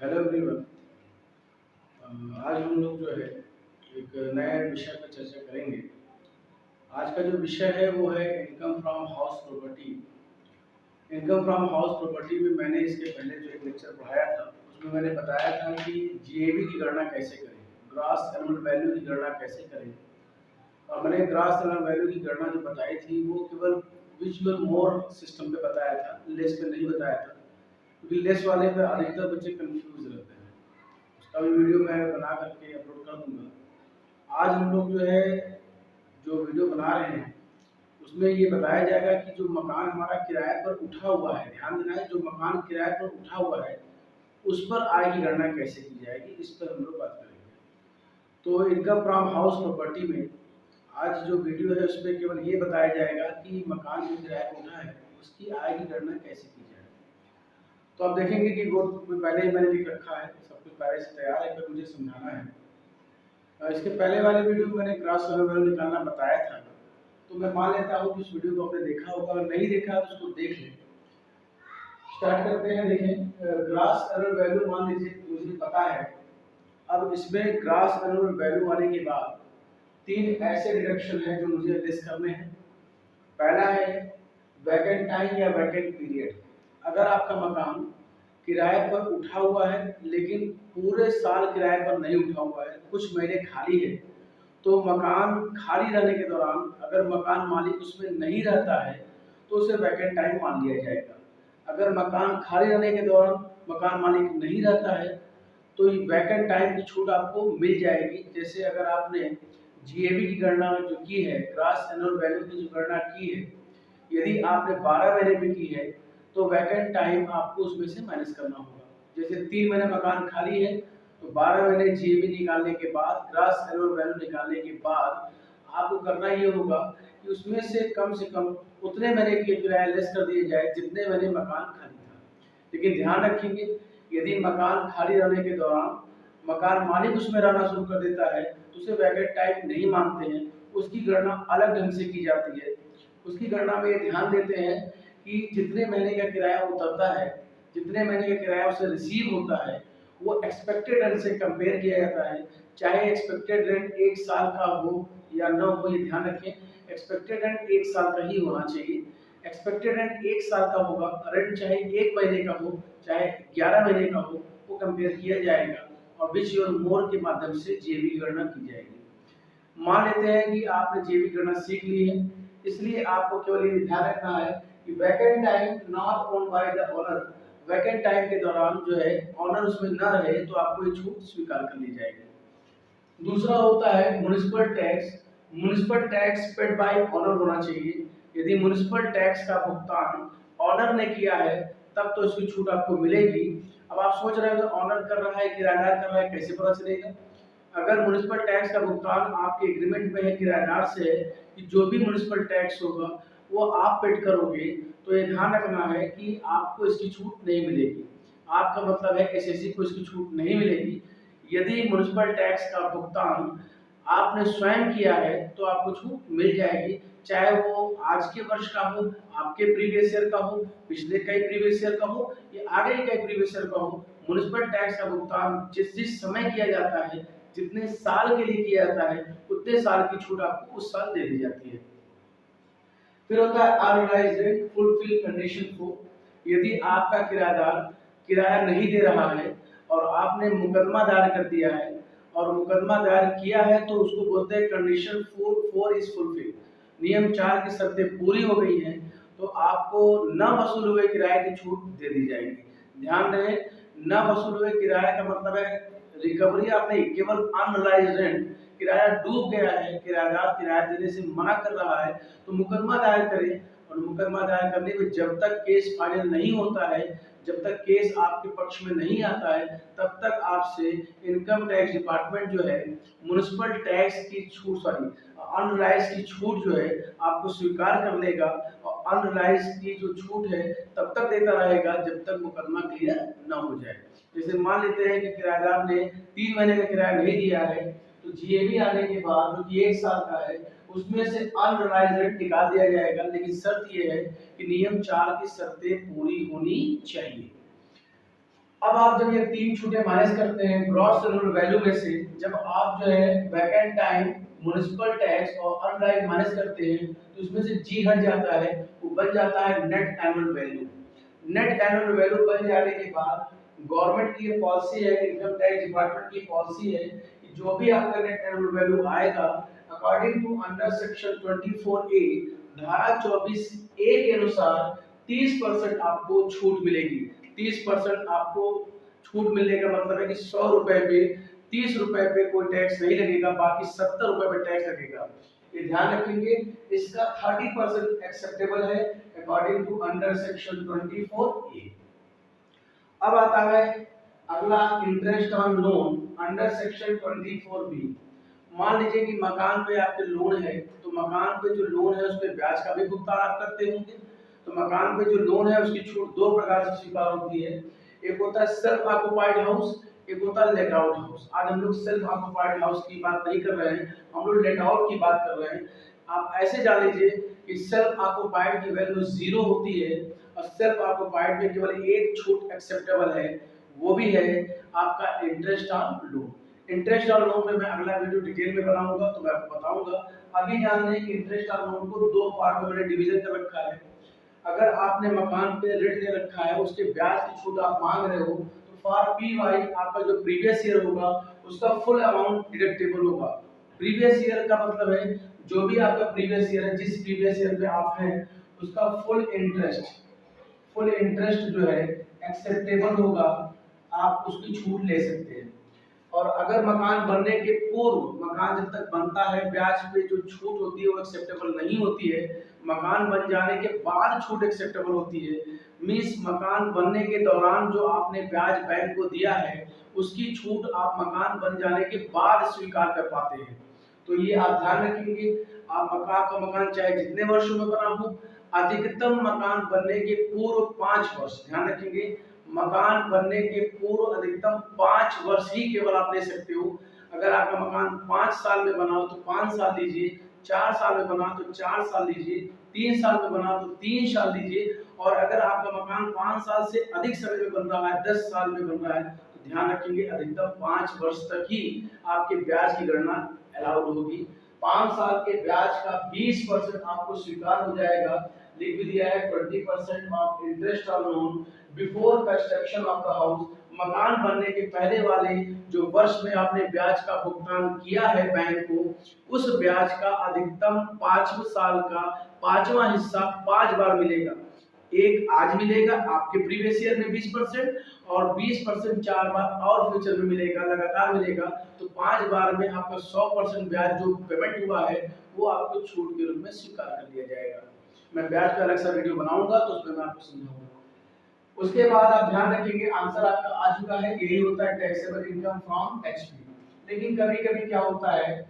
Hello everyone. आज हम लोग जो है एक नए विषय पर चर्चा करेंगे। आज का जो विषय है वो है income from house property. Income from house property में मैंने इसके पहले जो एक लेक्चर पढ़ाया था उसमें मैंने बताया था कि जीएवी की गणना कैसे करें, ग्रॉस एनुअल वैल्यू की गणना कैसे करें। और मैंने ग्रॉस एनुअल वैल्यू की गणना जो बताई थी वो केवल विजुअल मोर सिस्टम पे बताया था, लेस पे नहीं बताया था, क्योंकि लेस वाले पे अधिकतर बच्चे कंफ्यूज रहते हैं। उसका भी वीडियो मैं बना करके अपलोड कर दूंगा। आज हम लोग जो है जो वीडियो बना रहे हैं उसमें ये बताया जाएगा कि जो मकान हमारा किराए पर उठा हुआ है, ध्यान देना है, जो मकान किराए पर उठा हुआ है उस पर आय की गणना कैसे की जाएगी, इस पर हम लोग बात करेंगे। तो इनकम फ्रॉम हाउस प्रॉपर्टी में आज जो वीडियो है उसमें केवल ये बताया जाएगा कि मकान जो किराए पर उठा है उसकी आय की गणना कैसे की जाए। तो आप देखेंगे कि बोर्ड में पहले ही मैंने लिख रखा है, सब कुछ पहले से तैयार है, पर मुझे समझाना है। इसके पहले वाले वीडियो में मैंने ग्रॉस एनुअल वैल्यू निकालना बताया था, तो मैं मान लेता हूँ कि इस वीडियो को आपने देखा होगा, अगर नहीं देखा तो उसको देख लें। स्टार्ट करते हैं। देखें, ग्रॉस एनुअल वैल्यू मान लीजिए मुझे पता है। अब इसमें ग्रॉस एनुअल वैल्यू आने के बाद तीन ऐसे डिडक्शन हैं जो मुझे लिस्ट करने हैं। पहला है वैकेंट टाइम या वैकेंट पीरियड। अगर आपका मकान किराए पर उठा हुआ है लेकिन पूरे साल किराए पर नहीं उठा हुआ है, कुछ महीने खाली है, तो मकान खाली रहने के दौरान अगर मकान मालिक उसमें नहीं रहता है तो उसे वैकेंट टाइम मान लिया जाएगा। अगर मकान खाली रहने के दौरान मकान मालिक नहीं रहता है तो वैकेंट टाइम की छूट आपको मिल जाएगी। जैसे अगर आपने जीएबी की गणना जो की है, ग्रॉस एनुअल वैल्यू की जो गणना की है, यदि आपने 12 महीने में की है तो वैकेंट टाइम आपको उसमें से माइनस करना होगा। जैसे 3 महीने मकान खाली है तो 12 महीने जीएबी निकालने के बाद, ग्रॉस एनुअल वैल्यू निकालने के बाद आपको करना ये होगा कि उसमें से कम उतने महीने के किराया लेस कर दिए जाए जितने महीने मकान खाली था। लेकिन ध्यान रखेंगे, यदि मकान खाली रहने के दौरान मकान मालिक उसमें रहना शुरू कर देता है तो उसे वैकेंट टाइम नहीं मानते हैं, उसकी गणना अलग ढंग से की जाती है। उसकी गणना में ये ध्यान देते हैं कि जितने महीने का किराया उतरता है, जितने महीने का किराया उसे रिसीव होता है, वो एक्सपेक्टेड रेंट से कंपेयर किया जाता है। चाहे एक्सपेक्टेड रेंट 1 साल का हो या न हो, ये ध्यान रखें, एक्सपेक्टेड रेंट 1 साल का ही होना चाहिए। एक्सपेक्टेड रेंट 1 साल का होगा, रेंट चाहे 1 महीने का हो चाहे 11 महीने का हो, वो कंपेयर किया जाएगा और विच और मोर के माध्यम से जेबी की गणना की जाएगी। मान लेते हैं कि आपने जेबी गणना सीख ली है, इसलिए आपको केवल ये ध्यान रखना है कि vacant time not owned by the owner, vacant time के दौरान जो है ऑनर उसमें न रहे तो आपको ये छूट स्वीकार कर ली जाएगी। दूसरा होता है municipal tax. Municipal tax paid by honour होना चाहिए। यदि म्युनिसिपल टैक्स का भुगतान ऑनर ने किया है तब तो इसकी छूट आपको मिलेगी। अब आप सोच रहे हो ऑनर कर रहा है, किराएदार कर रहा है, कैसे पता चलेगा? अगर म्युनिसिपल टैक्स का भुगतान आपके एग्रीमेंट में है किराएदार से कि जो भी म्युनिसिपल टैक्स होगा वो आप पेड करोगे, तो ये ध्यान रखना है कि आपको इसकी छूट नहीं मिलेगी। आपका मतलब है एसएससी को इसकी छूट नहीं मिलेगी। यदि म्युनिसिपल टैक्स का भुगतान आपने स्वयं किया है तो आपको छूट मिल जाएगी, चाहे वो आज के वर्ष का हो, आपके प्रीवियस ईयर का हो, पिछले कई प्रीवियस ईयर का हो या आगे के कई प्रीवियस ईयर का हो। म्युनिसिपल टैक्स का भुगतान जिस जिस समय किया जाता है, जितने साल के लिए किया जाता है, उतने साल की छूट आपको उस साल दे दी जाती है। फिर होता है अनरिलाइज्ड रेंट फुलफिल कंडीशन को। यदि आपका किराएदार किराया नहीं दे रहा है और आपने मुकदमा दायर कर दिया है और मुकदमा दायर किया है तो उसको बोलते हैं कंडीशन 4 इज फुलफिल। नियम 4 की शर्तें पूरी हो गई हैं तो आपको न वसूल हुए किराए की छूट दे दी जाएगी। ध्यान रहे, न वसूल हुए किराए का मतलब है रिकवरी आप नहीं, केवल अनरिलाइज्ड रेंट, किराया डूब गया है, किराएदार किराया देने से मना कर रहा है तो मुकदमा दायर करें। और मुकदमा दायर करने में जब तक केस फाइनल नहीं होता है, जब तक केस आपके पक्ष में नहीं आता है, तब तक आपसे इनकम टैक्स डिपार्टमेंट जो है म्युनिसिपल टैक्स की छूट, सॉरी अनरिलाइज्ड की छूट जो है आपको स्वीकार कर लेगा। और अनरिलाइज्ड की जो छूट है तब तक देता रहेगा जब तक मुकदमा क्लियर न हो जाए। जैसे मान लेते हैं कि किराएदार ने 3 महीने का किराया नहीं दिया है तो जीएबी आने के बाद जो कि 1 साल का है उसमें से अनरिलाइज्ड रेंट निकाल दिया जाएगा, लेकिन शर्त यह है कि नियम 4 की शर्तें पूरी होनी चाहिए। अब आप जब ये तीन छूटें माइनस करते हैं ग्रॉस सेलुलर वैल्यू में से, जब आप जो है वैकेंट टाइम, म्युनिसिपल टैक्स और अनराइज माइनस करते हैं तो उसमें से जी हट जाता है, वो बन जाता है net annual value. Net annual value बन जाने के बाद गवर्नमेंट की ये पॉलिसी है, इनकम टैक्स डिपार्टमेंट की पॉलिसी है कि जो भी आपका नेट एनुअल वैल्यू आएगा according to under section 24A धारा 24A के अनुसार 30% आपको छूट मिलेगी। 30% आपको छूट मिलने का मतलब है कि 100 रुपए पे 30 रुपए पे कोई टैक्स नहीं लगेगा, बाकी 70 रुपए पे टैक्स लगेगा। ये ध्यान रखेंगे। इसका 30% एक्सेप्टेबल है according to under section 24A। अब आता है अगला interest on loan under section 24B। मान लीजिए कि मकान पे आपके लोन है, तो मकान पे जो लोन है उस पे ब्याज का भी भुगतान आप करते होंगे। तो मकान पे जो लोन है उसकी छूट दो प्रकार से स्वीकार होती है। एक होता है सेल्फ ऑक्युपाइड हाउस, एक होता है लेट आउट हाउस। आज हम लोग सेल्फ ऑक्युपाइड हाउस की बात नहीं कर रहे हैं, हम लोग लेट आउट की बात कर रहे हैं। आप ऐसे जान लीजिए कि सेल्फ ऑक्युपाइड की वैल्यू 0 होती है और सेल्फ ऑक्युपाइड में केवल एक छूट एक्सेप्टेबल है, वो भी है आपका interest on loan. Interest on loan में मैं अगला वीडियो डिटेल में बनाऊंगा तो मैं आपको बताऊंगा। अभी जान लें कि इंटरेस्ट ऑन लोन को दो पार्ट में मैंने डिवीजन कर रखा है। अगर आपने मकान पे ऋण ले रखा है, उसके ब्याज की छूट आप मांग रहे हो, तो फॉर पी आपका जो प्रीवियस ईयर होगा उसका फुल अमाउंट डिडक्टेबल होगा। प्रीवियस ईयर का मतलब है जो भी आपका प्रीवियस ईयर है, जिस प्रीवियस ईयर पे आप हैं उसका फुल इंटरेस्ट जो है एक्सेप्टेबल होगा, आप उसकी छूट ले सकते हैं। और अगर मकान बनने के पूर्व, मकान जब तक बनता है ब्याज पे जो छूट होती है वो एक्सेप्टेबल नहीं होती है, मकान बन जाने के बाद छूट एक्सेप्टेबल होती है। मींस मकान बनने के दौरान जो आपने ब्याज बैंक को दिया है उसकी छूट आप मकान बन जाने के बाद स्वीकार कर पाते हैं। तो ये आप ध्यान रखेंगे। आपका मकान चाहे जितने वर्षों में बना हो, अधिकतम मकान बनने के पूर्व 5 वर्ष, ध्यान रखेंगे, मकान बनने के पूर्व अधिकतम 5 वर्ष ही केवल आप ले सकते हो। अगर आपका मकान 5 साल में बना हो तो 5 साल लीजिए, 4 साल में बना तो 4 साल लीजिए, 3 साल में बना तो 3 साल लीजिए। और अगर आपका मकान 5 साल से अधिक समय में बन रहा है, 10 साल में बन रहा है, तो ध्यान रखेंगे अधिकतम 5 वर्ष तक ही आपके ब्याज की गणना अलाउड होगी। 5 साल के ब्याज का 20% आपको स्वीकार हो जाएगा। लिख भी दिया है 20% of interest on loan before construction of the house. मकान बनने के पहले वाले जो वर्ष में आपने ब्याज का भुगतान किया है बैंक को, उस ब्याज का अधिकतम 5 साल का 5वां हिस्सा 5 बार मिलेगा। एक आज मिलेगा आपके प्रीवियस ईयर में 20% और 20% 4 बार और फ्यूचर में मिलेगा, लगातार मिलेगा। तो 5 बार में आपका 100% ब्याज जो पेमेंट हुआ है वो आपको छूट के रूप में स्वीकार कर लिया जाएगा। मैं ब्याज का अलग सा वीडियो बनाऊंगा तो उसमें मैं आपको समझाऊंगा। उसके बाद आप ध्यान रखेंगे आंसर आपका आ चुका है, यही होता है टैक्सेबल इनकम फ्रॉम एचपी। लेकिन कभी-कभी क्या होता है,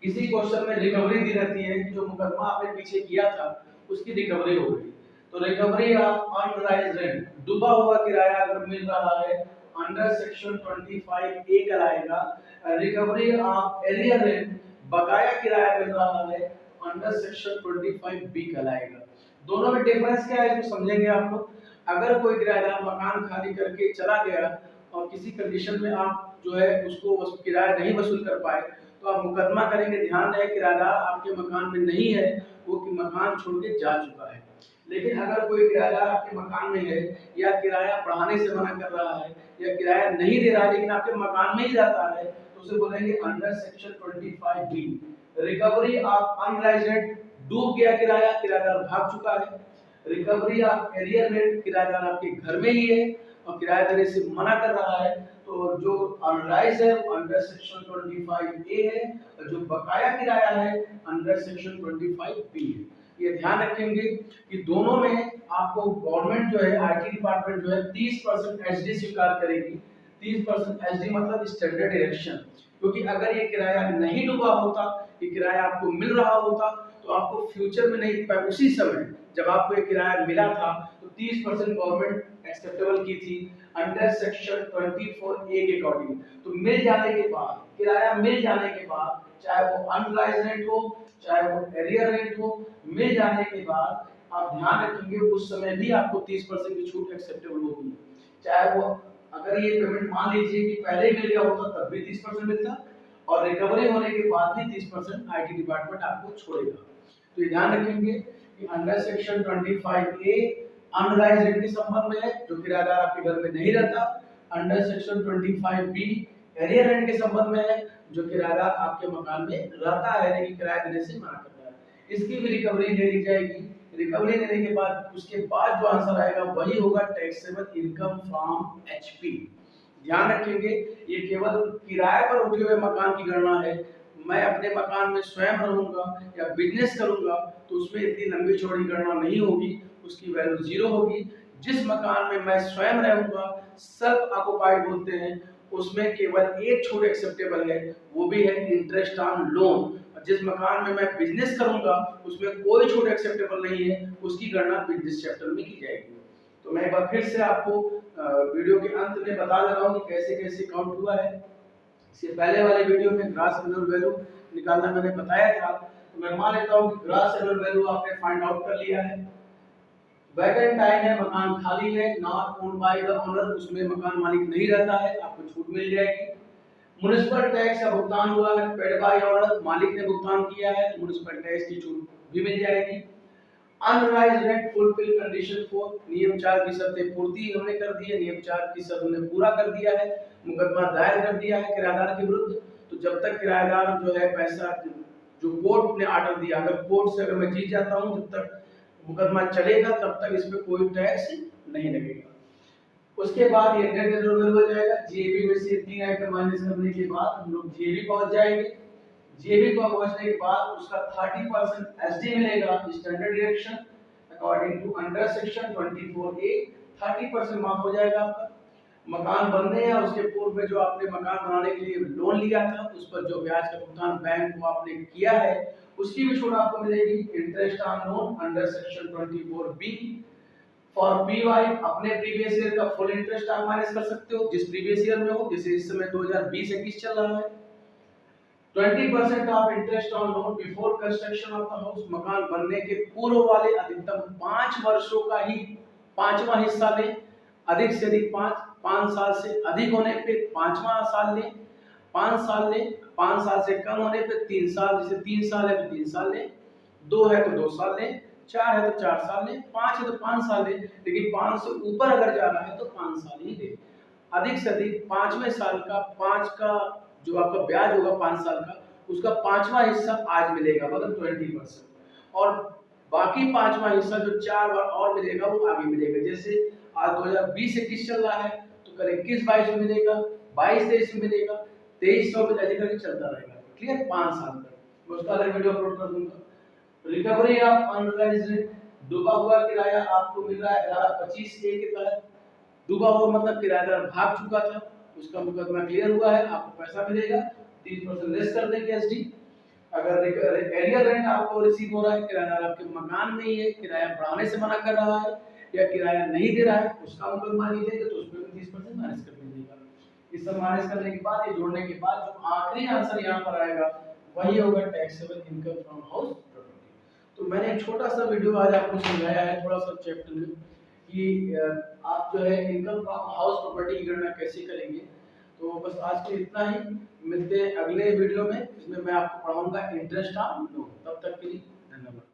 किसी क्वेश्चन में रिकवरी दी रहती है कि जो मुकदमा आपने पीछे किया था उसकी रिकवरी हो गई। तो रिकवरी ऑफ अनराइज्ड रेंट, डूबा हुआ किराया अगर मिल रहा है अंडर सेक्शन 25A कहलाएगा। रिकवरी ऑफ एरियर रेंट, बकाया किराया मिल रहा है, अंडर सेक्शन 25B कहलाएगा। दोनों में डिफरेंस क्या है इसको समझेंगे आप लोग। अगर कोई किराएदार मकान खाली करके चला गया और किसी कंडीशन में आप जो है उसको किराया नहीं वसूल कर पाए, तो आप मुकदमा करेंगे। ध्यान रहे किराएदार आपके मकान में नहीं है, वो कि मकान छोड़ के जा चुका है। लेकिन अगर कोई किराएदार आपके मकान में है या किराया बढ़ाने से मना कर रहा है या किराया नहीं दे रहा है लेकिन आपके मकान में ही रहता है, तो उसे बोलेंगे under section 25B। Recovery of unrealised rent, डूब गया किराया, किराएदार भाग चुका है। रिकवरी ऑफ एरियर रेंट, किराएदार आपके घर में ही है और किराया देने से मना कर रहा है, तो जो अनराइज्ड है वो अंडर सेक्शन 25A है और जो बकाया किराया है अंडर सेक्शन 25B है। ये ध्यान रखेंगे कि दोनों में आपको गवर्नमेंट जो है, आईटी डिपार्टमेंट जो है 30% एसडी स्वीकार करेगी। 30% एसडी मतलब स्टैंडर्ड इरेक्शन, क्योंकि अगर ये किराया नहीं डूबा होता, ये किराया आपको मिल रहा होता, तो आपको फ्यूचर में नहीं, उसी समय जब आपको ये किराया मिला था तो 30% गवर्नमेंट एक्सेप्टेबल की थी अंडर सेक्शन 24A के अकॉर्डिंग। तो मिल जाने के बाद, किराया मिल जाने के बाद, चाहे वो अनराइज्ड रेंट हो चाहे वो एरियर रेंट हो, मिल जाने के बाद आप ध्यान रखेंगे उस समय भी आपको 30% की छूट एक्सेप्टेबल होगी। चाहे वो अगर ये पेमेंट मान लीजिए कि पहले ही मिल गया होता तब भी 30% मिलता, और रिकवरी होने के बाद भी 30% आईटी डिपार्टमेंट आपको छोड़ेगा। तो ये ध्यान रखेंगे कि अंडर सेक्शन 25A अनराइज रेंट के संबंध में है, जो किराएदार आपके घर में नहीं रहता। Under section 25B arrear rent के संबंध में है, जो किराएदार आपके मकान में रहता है लेकिन किराया देने से मना करता है। इसकी भी रिकवरी ले ली जाएगी। रिकवरी लेने के बाद उसके बाद जो आंसर आएगा वही होगा टैक्सेबल इनकम फ्रॉम एचपी। ध्यान रखेंगे ये केवल किराए पर उठे हुए मकान की गणना है। मैं अपने मकान में स्वयं रहूंगा या बिजनेस करूंगा तो उसमें इतनी लंबी चौड़ी गणना नहीं होगी, उसकी वैल्यू 0 होगी। जिस मकान में मैं स्वयं रहूंगा, सेल्फ ऑक्युपाइड बोलते हैं, उसमें केवल एक छूट एक्सेप्टेबल है, वो भी है इंटरेस्ट ऑन लोन। जिस मकान में मैं बिजनेस करूंगा उसमें कोई छूट एक्सेप्टेबल नहीं है, उसकी गणना बिजनेस चैप्टर में की जाएगी। तो मैं एक बार फिर से आपको वीडियो के अंत में बता दे रहा हूँ कि कैसे कैसे काउंट हुआ है। इससे पहले वाले वीडियो में ग्रॉस एनुअल वैल्यू निकालना मैंने बताया था, तो मैं मान लेता हूँ कि ग्रॉस एनुअल वैल्यू आपने फाइंड आउट कर लिया है। वैकेंट टाइम है, मकान खाली है, not owned by the owner, उसमें मकान मालिक नहीं रहता है, आपको छूट मिल जाएगी। म्युनिसिपल टैक्स का भुगतान हुआ है, पेड बाय ओनर, मालिक ने भुगतान किया है, तो म्युनिसिपल टैक्स की छूट भी मिल जाएगी। अनराइज रेंट फुलफिल कंडीशन 4, नियम 4 की शर्तें पूर्ति हमने कर दी है, नियम 4 की शर्त हमने पूरा कर दिया है, मुकदमा दायर कर दिया है किराएदार के विरुद्ध। तो जब तक किराएदार जो है पैसा जो कोर्ट ने ऑर्डर दिया, अगर कोर्ट से अगर मैं जीत जाता हूं, जब तक मुकदमा चलेगा तब तक इस पे कोई टैक्स नहीं लगेगा। उसके बाद ये नेट एनुअल हो जाएगा। जीएबी में से 3 आइटम माइनस करने के बाद हम लोग जीएबी पहुंच जाएंगे। जीएबी को पहुंचने के बाद उसका 30% एसडी मिलेगा, standard deduction according to under section 24A 30% माफ हो जाएगा आपका। मकान बनने या उसके पूर्व में जो आपने मकान बनाने के लिए लोन लिया था, उस पर जो ब्याज का भुगतान बैंक को आपने किया है, उसकी भी छूट आपको मिलेगी। Interest on loan under section 24B for PY अपने प्रीवियस ईयर का फुल इंटरेस्ट आप माइनस कर सकते हो, जिस प्रीवियस ईयर में हो, जैसे इस समय 2020-21 चल रहा है। 20% of interest on loan before construction of the house, मकान बनने के पूर्व वाले अधिकतम 5 वर्षों का ही 5वां हिस्सा लें। अधिक से अधिक 5 साल से अधिक होने पे 5वां साल लें, 5 साल लें, 5 साल से कम होने पे 3 साल, जैसे 3 साल है तो 3 साल लें, 2 है तो 2 साल लें, 4 है तो 4 साल लें, 5 है तो 5 साल लें, लेकिन 5 से ऊपर अगर जा रहा है तो 5 साल ही लें। अधिक से अधिक 5वें साल का 5 का जो आपका ब्याज होगा 5 साल का, उसका 5वां हिस्सा आज मिलेगा, मतलब 20%, और बाकी 5वां हिस्सा जो 4 बार और मिलेगा वो आगे मिलेगा। जैसे आज 2020-21 चल रहा है तो कल 21-22 में मिलेगा, 22-23 में मिलेगा, 2300 में ऐसे करके चलता रहेगा। क्लियर? 5 साल तक। मैं उसका अलग वीडियो अपलोड कर दूंगा। रिकवरी ऑफ अनराइज्ड रेंट, डूबा हुआ किराया आपको मिल रहा है 1125A के तहत। डूबा हुआ मतलब किराएदार भाग चुका था, उसका मुकदमा क्लियर हुआ है, आपको पैसा मिलेगा, 30% लेस कर देंगे एसडी। अगर एरियर रेंट आपको रिसीव हो रहा है, किराएदार आपके मकान में ही है, किराया बढ़ाने से मना कर रहा है या किराया नहीं दे रहा है, उसका मुकदमा नहीं देंगे तो उसमें भी 30% माइनस कर दीजिएगा। इस सब माइनस करने के बाद, ये जोड़ने के बाद जो आखिरी आंसर यहाँ पर आएगा वही होगा taxable income from house property. तो मैंने एक छोटा सा वीडियो आज आपको समझाया है, थोड़ा सा चैप्टर में, कि आप जो है इनकम फ्रॉम हाउस प्रॉपर्टी की गणना कैसे करेंगे। तो बस आज के इतना ही, मिलते हैं अगले वीडियो में, इसमें मैं आपको पढ़ाऊंगा इंटरेस्ट ऑन लोन। तब तक के लिए